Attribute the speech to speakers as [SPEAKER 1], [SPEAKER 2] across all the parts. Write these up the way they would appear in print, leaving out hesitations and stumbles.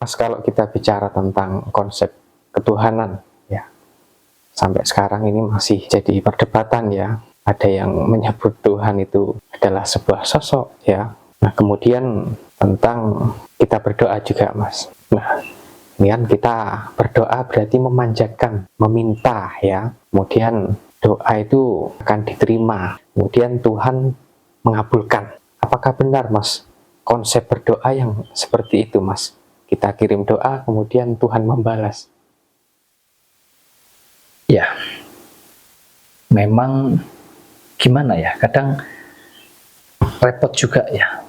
[SPEAKER 1] Mas, kalau kita bicara tentang konsep ketuhanan, ya, sampai sekarang ini masih jadi perdebatan ya. Ada yang menyebut Tuhan itu adalah sebuah sosok ya. Nah, kemudian tentang kita berdoa juga, Mas. Nah, ini kan kita berdoa berarti memanjatkan, meminta ya. Kemudian doa itu akan diterima. Kemudian Tuhan mengabulkan. Apakah benar, Mas, konsep berdoa yang seperti itu, Mas? Kita kirim doa, kemudian Tuhan membalas.
[SPEAKER 2] Ya, memang gimana ya, kadang repot juga ya.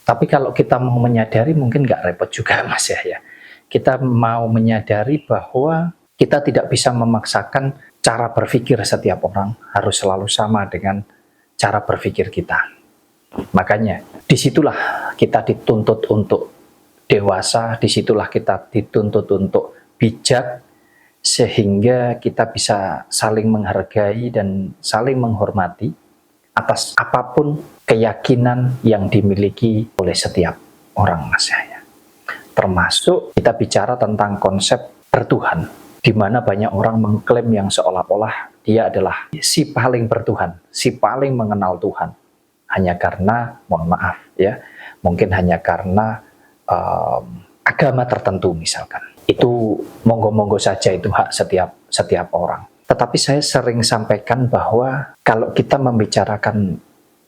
[SPEAKER 2] Tapi kalau kita mau menyadari mungkin nggak repot juga, Mas ya. Kita mau menyadari bahwa kita tidak bisa memaksakan cara berpikir setiap orang harus selalu sama dengan cara berpikir kita. Makanya disitulah kita dituntut untuk dewasa, disitulah kita dituntut untuk bijak, sehingga kita bisa saling menghargai dan saling menghormati atas apapun keyakinan yang dimiliki oleh setiap orang, Mas ya. Termasuk kita bicara tentang konsep bertuhan, di mana banyak orang mengklaim yang seolah-olah dia adalah si paling bertuhan, si paling mengenal Tuhan. Hanya karena, mohon maaf ya, mungkin hanya karena agama tertentu misalkan. Itu monggo-monggo saja, itu hak setiap orang. Tetapi saya sering sampaikan bahwa kalau kita membicarakan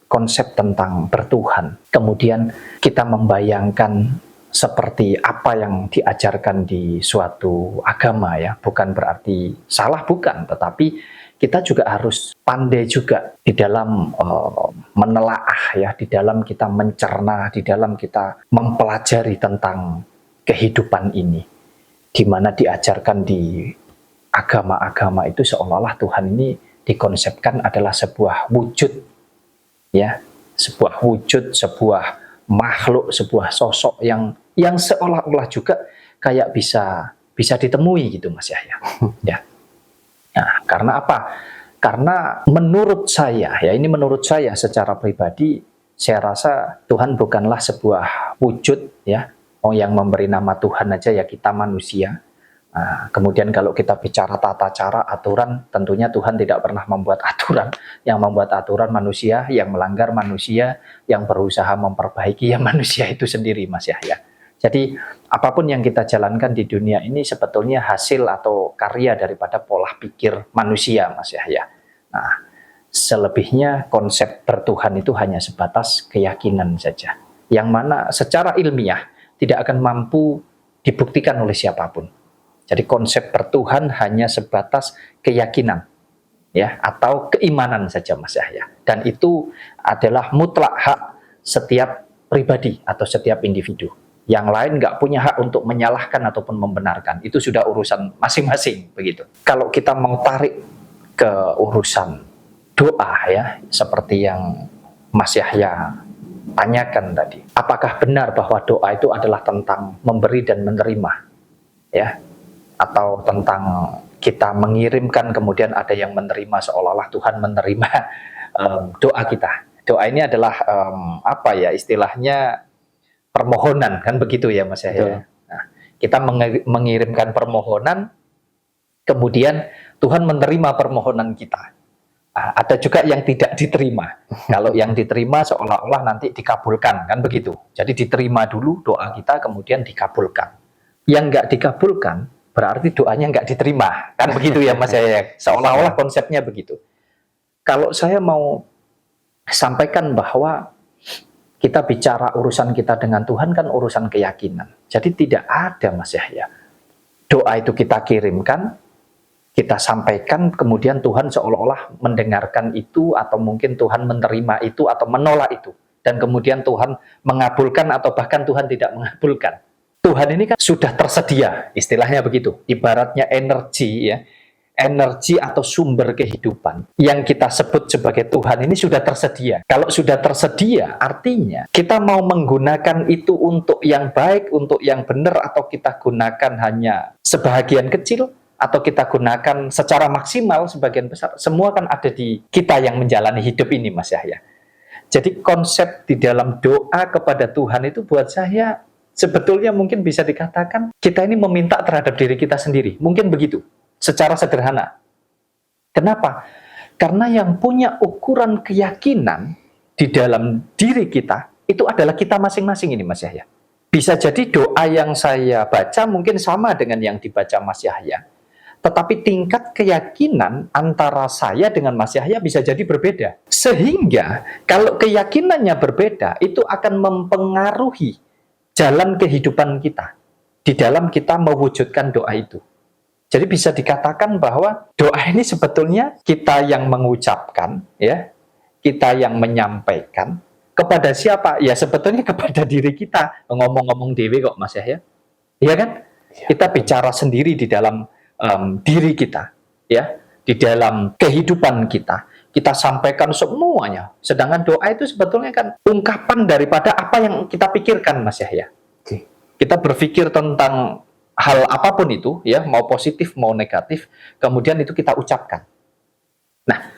[SPEAKER 2] konsep tentang bertuhan, kemudian kita membayangkan seperti apa yang diajarkan di suatu agama ya, bukan berarti salah, bukan, tetapi kita juga harus pandai juga di dalam menelaah ya, di dalam kita mencerna, di dalam kita mempelajari tentang kehidupan ini, di mana diajarkan di agama-agama itu seolah-olah Tuhan ini dikonsepkan adalah sebuah wujud ya, sebuah wujud, sebuah makhluk, sebuah sosok yang seolah-olah juga kayak bisa ditemui gitu, Mas Yahya. Ya. Nah, karena apa? Karena menurut saya, ya ini menurut saya secara pribadi, saya rasa Tuhan bukanlah sebuah wujud ya. Oh, yang memberi nama Tuhan aja ya kita manusia. Nah, kemudian kalau kita bicara tata cara, aturan, tentunya Tuhan tidak pernah membuat aturan. Yang membuat aturan manusia, yang melanggar manusia, yang berusaha memperbaiki ya manusia itu sendiri, Mas Yahya. Jadi apapun yang kita jalankan di dunia ini sebetulnya hasil atau karya daripada pola pikir manusia, Mas Yahya. Nah, selebihnya konsep bertuhan itu hanya sebatas keyakinan saja, yang mana secara ilmiah tidak akan mampu dibuktikan oleh siapapun. Jadi konsep bertuhan hanya sebatas keyakinan ya, atau keimanan saja, Mas Yahya. Dan itu adalah mutlak hak setiap pribadi atau setiap individu. Yang lain nggak punya hak untuk menyalahkan ataupun membenarkan. Itu sudah urusan masing-masing begitu. Kalau kita mau tarik ke urusan doa ya, seperti yang Mas Yahya tanyakan tadi. Apakah benar bahwa doa itu adalah tentang memberi dan menerima? Ya, atau tentang kita mengirimkan kemudian ada yang menerima, seolah-olah Tuhan menerima doa kita. Doa ini adalah apa ya istilahnya, permohonan, kan begitu ya Mas Yahya. Nah, kita mengirimkan permohonan, kemudian Tuhan menerima permohonan kita. Nah, ada juga yang tidak diterima. Kalau yang diterima seolah-olah nanti dikabulkan, kan begitu. Jadi diterima dulu doa kita, kemudian dikabulkan. Yang nggak dikabulkan berarti doanya nggak diterima, kan begitu ya Mas Yahya. Seolah-olah konsepnya begitu. Kalau saya mau sampaikan bahwa kita bicara urusan kita dengan Tuhan kan urusan keyakinan. Jadi tidak ada, Mas Yahya, doa itu kita kirimkan, kita sampaikan, kemudian Tuhan seolah-olah mendengarkan itu, atau mungkin Tuhan menerima itu atau menolak itu, dan kemudian Tuhan mengabulkan atau bahkan Tuhan tidak mengabulkan. Tuhan ini kan sudah tersedia, istilahnya begitu. Ibaratnya energi ya, energi atau sumber kehidupan yang kita sebut sebagai Tuhan ini sudah tersedia. Kalau sudah tersedia, artinya kita mau menggunakan itu untuk yang baik, untuk yang benar, atau kita gunakan hanya sebahagian kecil, atau kita gunakan secara maksimal sebagian besar, semua kan ada di kita yang menjalani hidup ini, Mas Yahya. Jadi konsep di dalam doa kepada Tuhan itu buat saya Sebetulnya mungkin bisa dikatakan kita ini meminta terhadap diri kita sendiri. Mungkin begitu, secara sederhana. Kenapa? Karena yang punya ukuran keyakinan di dalam diri kita, itu adalah kita masing-masing ini Mas Yahya. Bisa jadi doa yang saya baca mungkin sama dengan yang dibaca Mas Yahya. Tetapi tingkat keyakinan antara saya dengan Mas Yahya bisa jadi berbeda. Sehingga kalau keyakinannya berbeda, itu akan mempengaruhi jalan kehidupan kita di dalam kita mewujudkan doa itu. Jadi bisa dikatakan bahwa doa ini sebetulnya kita yang mengucapkan, ya, kita yang menyampaikan kepada siapa? Ya sebetulnya kepada diri kita. Ngomong-ngomong dewe kok Mas Yahya, iya kan? Kita bicara sendiri di dalam diri kita, ya, di dalam kehidupan kita. Kita sampaikan semuanya. Sedangkan doa itu sebetulnya kan ungkapan daripada apa yang kita pikirkan, Mas Yahya. Kita berpikir tentang hal apapun itu, ya, mau positif, mau negatif, kemudian itu kita ucapkan. Nah,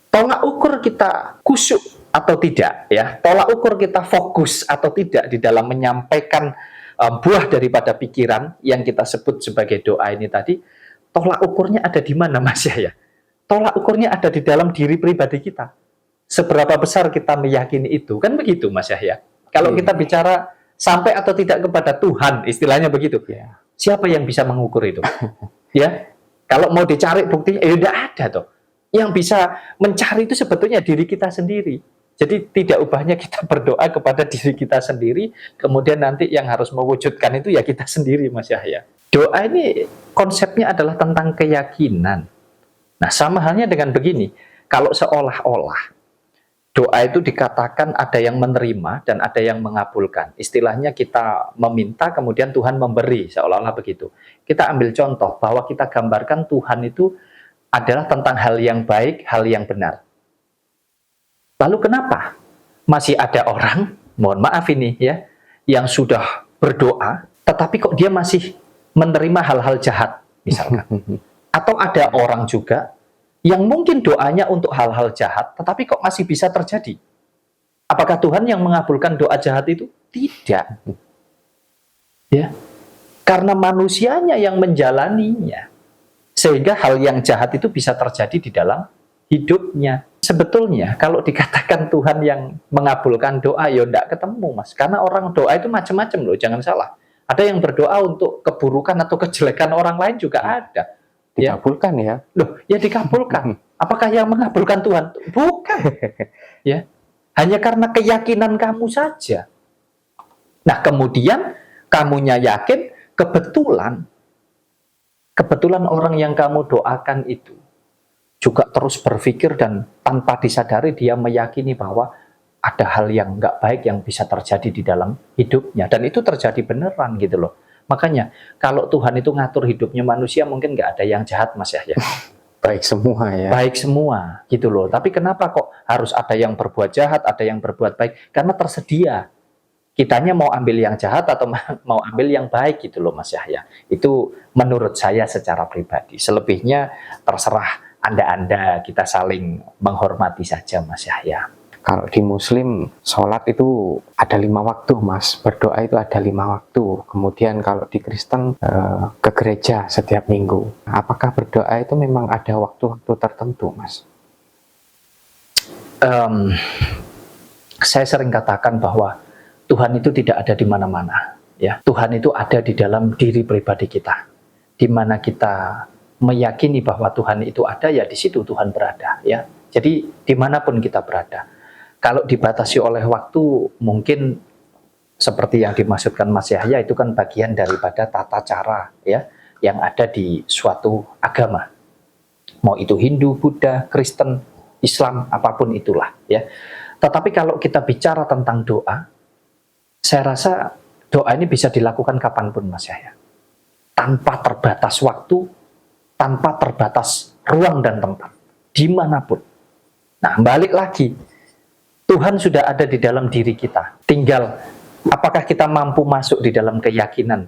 [SPEAKER 2] tolak ukur kita khusyuk atau tidak, ya, tolak ukur kita fokus atau tidak di dalam menyampaikan buah daripada pikiran yang kita sebut sebagai doa ini tadi, tolak ukurnya ada di mana, Mas Yahya? Tolak ukurnya ada di dalam diri pribadi kita. Seberapa besar kita meyakini itu, kan begitu, Mas Yahya? Kalau kita bicara sampai atau tidak kepada Tuhan, istilahnya begitu. Siapa yang bisa mengukur itu? Ya, kalau mau dicari buktinya, tidak ada toh. Yang bisa mencari itu sebetulnya diri kita sendiri. Jadi tidak ubahnya kita berdoa kepada diri kita sendiri, kemudian nanti yang harus mewujudkan itu ya kita sendiri, Mas Yahya. Doa ini konsepnya adalah tentang keyakinan. Nah, sama halnya dengan begini, kalau seolah-olah doa itu dikatakan ada yang menerima dan ada yang mengabulkan. Istilahnya kita meminta, kemudian Tuhan memberi, seolah-olah begitu. Kita ambil contoh bahwa kita gambarkan Tuhan itu adalah tentang hal yang baik, hal yang benar. Lalu kenapa masih ada orang, mohon maaf ini ya, yang sudah berdoa, tetapi kok dia masih menerima hal-hal jahat, misalkan. Atau ada orang juga yang mungkin doanya untuk hal-hal jahat, tetapi kok masih bisa terjadi? Apakah Tuhan yang mengabulkan doa jahat itu? Tidak. Ya, karena manusianya yang menjalaninya, sehingga hal yang jahat itu bisa terjadi di dalam hidupnya. Sebetulnya kalau dikatakan Tuhan yang mengabulkan doa, ya enggak ketemu, Mas. Karena orang doa itu macam-macam loh, jangan salah. Ada yang berdoa untuk keburukan atau kejelekan orang lain juga ada.
[SPEAKER 1] Dikabulkan ya.
[SPEAKER 2] Loh, ya dikabulkan. Apakah yang mengabulkan Tuhan? Bukan. Ya. Hanya karena keyakinan kamu saja. Nah, kemudian kamunya yakin, kebetulan orang yang kamu doakan itu juga terus berpikir dan tanpa disadari dia meyakini bahwa ada hal yang nggak baik yang bisa terjadi di dalam hidupnya. Dan itu terjadi beneran gitu loh. Makanya kalau Tuhan itu ngatur hidupnya manusia mungkin nggak ada yang jahat, Mas Yahya.
[SPEAKER 1] Baik semua ya.
[SPEAKER 2] Baik semua gitu loh. Tapi kenapa kok harus ada yang berbuat jahat, ada yang berbuat baik? Karena tersedia. Kitanya mau ambil yang jahat atau mau ambil yang baik gitu loh, Mas Yahya. Itu menurut saya secara pribadi. Selebihnya terserah Anda-anda, kita saling menghormati saja, Mas Yahya.
[SPEAKER 1] Kalau di Muslim, sholat itu ada 5 waktu, Mas. Berdoa itu ada 5 waktu. Kemudian kalau di Kristen, ke gereja setiap minggu. Apakah berdoa itu memang ada waktu-waktu tertentu, Mas?
[SPEAKER 2] Saya sering katakan bahwa Tuhan itu tidak ada di mana-mana. Ya, Tuhan itu ada di dalam diri pribadi kita. Di mana kita meyakini bahwa Tuhan itu ada, ya di situ Tuhan berada. Ya, jadi dimanapun kita berada. Kalau dibatasi oleh waktu, mungkin seperti yang dimaksudkan Mas Yahya, itu kan bagian daripada tata cara ya yang ada di suatu agama. Mau itu Hindu, Buddha, Kristen, Islam, apapun itulah ya. Tetapi kalau kita bicara tentang doa, saya rasa doa ini bisa dilakukan kapanpun, Mas Yahya. Tanpa terbatas waktu, tanpa terbatas ruang dan tempat, dimanapun. Nah, balik lagi. Tuhan sudah ada di dalam diri kita. Tinggal apakah kita mampu masuk di dalam keyakinan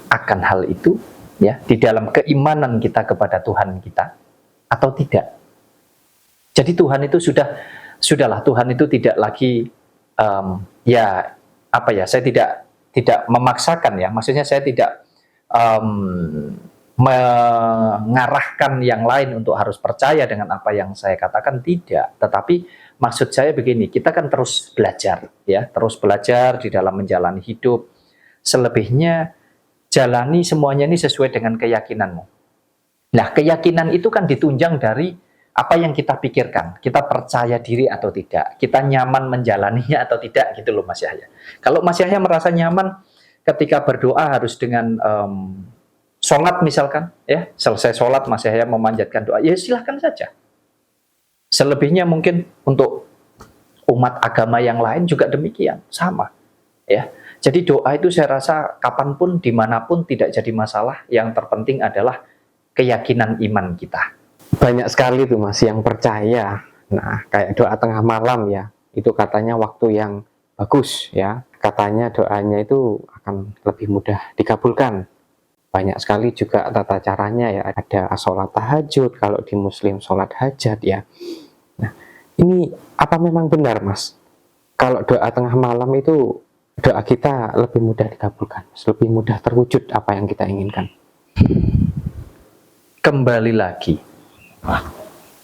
[SPEAKER 2] akan hal itu, ya, di dalam keimanan kita kepada Tuhan kita atau tidak. Jadi Tuhan itu sudahlah, Tuhan itu tidak lagi saya tidak memaksakan ya, maksudnya saya tidak mengarahkan yang lain untuk harus percaya dengan apa yang saya katakan, tidak. Tetapi maksud saya begini, kita kan terus belajar ya, terus belajar di dalam menjalani hidup. Selebihnya jalani semuanya ini sesuai dengan keyakinanmu. Nah, keyakinan itu kan ditunjang dari apa yang kita pikirkan, kita percaya diri atau tidak, kita nyaman menjalaninya atau tidak, gitu loh Mas Yahya. Kalau Mas Yahya merasa nyaman ketika berdoa harus dengan sholat misalkan, ya selesai sholat Mas Yahya memanjatkan doa, ya silahkan saja. Selebihnya mungkin untuk umat agama yang lain juga demikian, sama. Ya, jadi doa itu saya rasa kapanpun, dimanapun tidak jadi masalah. Yang terpenting adalah keyakinan iman kita.
[SPEAKER 1] Banyak sekali tuh Mas yang percaya. Nah, kayak doa tengah malam ya, itu katanya waktu yang bagus ya. Katanya doanya itu akan lebih mudah dikabulkan. Banyak sekali juga tata caranya ya, ada sholat tahajud, kalau di muslim sholat hajat ya. Nah, ini apa memang benar Mas? Kalau doa tengah malam itu doa kita lebih mudah dikabulkan, lebih mudah terwujud apa yang kita inginkan?
[SPEAKER 2] Kembali lagi,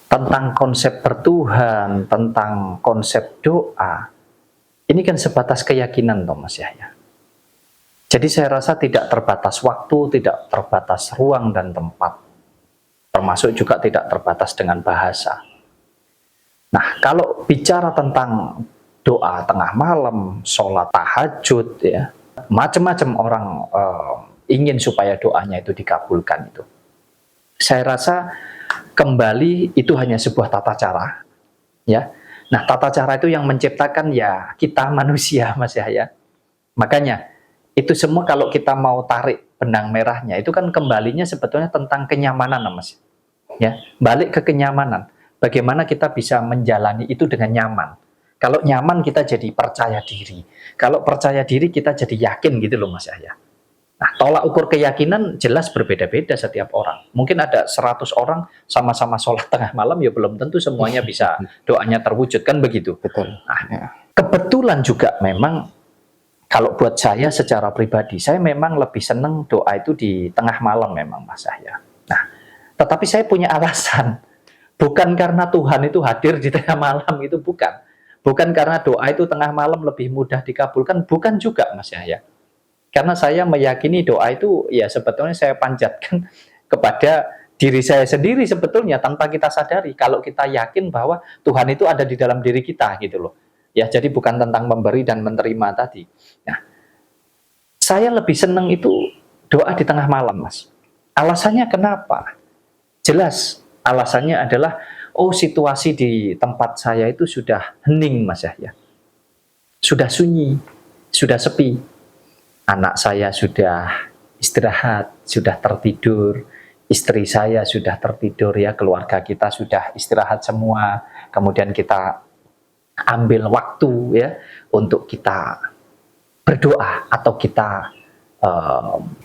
[SPEAKER 2] tentang konsep bertuhan, tentang konsep doa, ini kan sebatas keyakinan toh Mas Yahya. Jadi saya rasa tidak terbatas waktu, tidak terbatas ruang dan tempat. Termasuk juga tidak terbatas dengan bahasa. Nah, kalau bicara tentang doa tengah malam, sholat tahajud, ya, macam-macam orang ingin supaya doanya itu dikabulkan itu. Saya rasa kembali itu hanya sebuah tata cara. Ya. Nah, tata cara itu yang menciptakan ya kita manusia, Mas Yahya. Makanya, itu semua kalau kita mau tarik benang merahnya, itu kan kembalinya sebetulnya tentang kenyamanan, Mas. Ya, balik ke kenyamanan. Bagaimana kita bisa menjalani itu dengan nyaman. Kalau nyaman kita jadi percaya diri. Kalau percaya diri kita jadi yakin gitu loh Mas Yahya. Nah, tolak ukur keyakinan jelas berbeda-beda setiap orang. Mungkin ada 100 orang sama-sama sholat tengah malam, ya belum tentu semuanya bisa doanya terwujud, kan begitu.
[SPEAKER 1] Betul.
[SPEAKER 2] Nah, kebetulan juga memang kalau buat saya secara pribadi, saya memang lebih senang doa itu di tengah malam memang Mas Yahya. Nah, tetapi saya punya alasan. Bukan karena Tuhan itu hadir di tengah malam, itu bukan. Bukan karena doa itu tengah malam lebih mudah dikabulkan, bukan juga Mas Yahya. Karena saya meyakini doa itu ya sebetulnya saya panjatkan kepada diri saya sendiri sebetulnya tanpa kita sadari. Kalau kita yakin bahwa Tuhan itu ada di dalam diri kita gitu loh. Ya, jadi bukan tentang memberi dan menerima tadi. Nah, saya lebih senang itu doa di tengah malam, Mas. Alasannya kenapa? Jelas, alasannya adalah, oh situasi di tempat saya itu sudah hening, Mas Yahya. Sudah sunyi, sudah sepi. Anak saya sudah istirahat, sudah tertidur. Istri saya sudah tertidur ya, keluarga kita sudah istirahat semua. Kemudian kita ambil waktu ya untuk kita berdoa, atau kita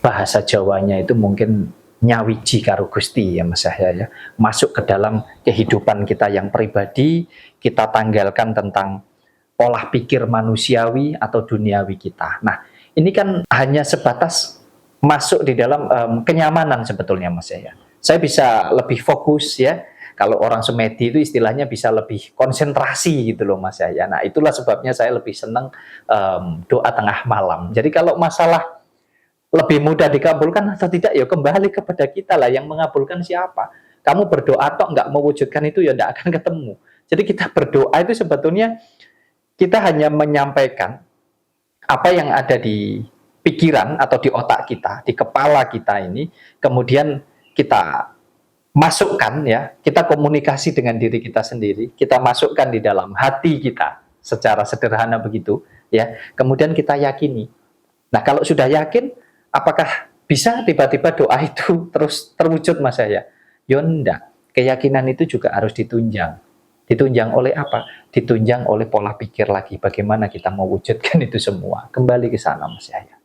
[SPEAKER 2] bahasa Jawanya itu mungkin nyawiji karo Gusti ya Mas Yahya ya, masuk ke dalam kehidupan kita yang pribadi, kita tanggalkan tentang pola pikir manusiawi atau duniawi kita. Nah, ini kan hanya sebatas masuk di dalam kenyamanan sebetulnya Mas Yahya. Saya bisa lebih fokus ya. Kalau orang semedi itu istilahnya bisa lebih konsentrasi gitu loh Mas Yahya. Nah, itulah sebabnya saya lebih senang doa tengah malam. Jadi kalau masalah lebih mudah dikabulkan atau tidak, ya kembali kepada kita lah, yang mengabulkan siapa. Kamu berdoa atau enggak mewujudkan itu ya enggak akan ketemu. Jadi kita berdoa itu sebetulnya kita hanya menyampaikan apa yang ada di pikiran atau di otak kita, di kepala kita ini, kemudian kita masukkan ya, kita komunikasi dengan diri kita sendiri, kita masukkan di dalam hati kita secara sederhana begitu ya. Kemudian kita yakini. Nah, kalau sudah yakin, apakah bisa tiba-tiba doa itu terus terwujud Mas Yahya? Ya enggak. Keyakinan itu juga harus ditunjang. Ditunjang oleh apa? Ditunjang oleh pola pikir lagi, bagaimana kita mewujudkan itu semua. Kembali ke sana Mas Yahya.